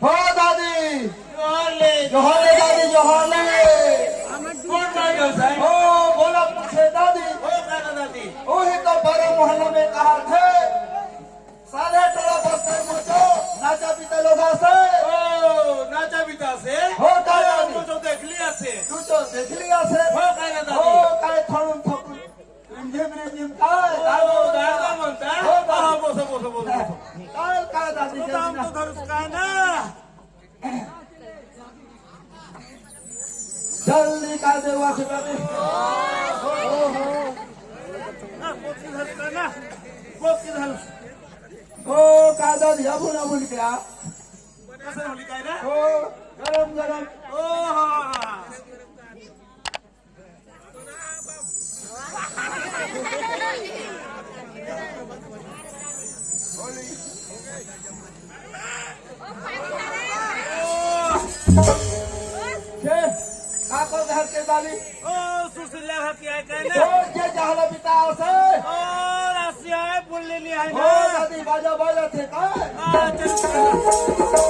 हो दादी जोहरले जोहरले दादी जोहरले कौन राजा साहब हो बोला पूछे दादी ओ कहना दादी वही तो बड़े मोहल्ले में कहा थे सारे टोला बस्तर मुझो नाचा पीते लोग से ओ नाचा बिता से हो दादी तो देख लिया से तू तो देख लिया से हो कहना हो दादी काय थोडून थोडून रिमझिम काय दादा म्हणता हो हा बसो बसो बसो काय दादी तो काम तो धरूस काय ना जल्दी काय देवा से दादी पोकी धरूस काय ना पोकी धरूस हो काय दादी अबून अबून क्या कसं म्हणली काय ना हो गरम गरम ओ हा छे काको घर के दादी ओ सुसल्या हाती आहे काय ना हो जे जहला पिता असे ओ राशी आहे बोललेली आहे हो ना दादी बाजा बाजा थे काय चल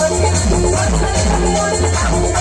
Thank you.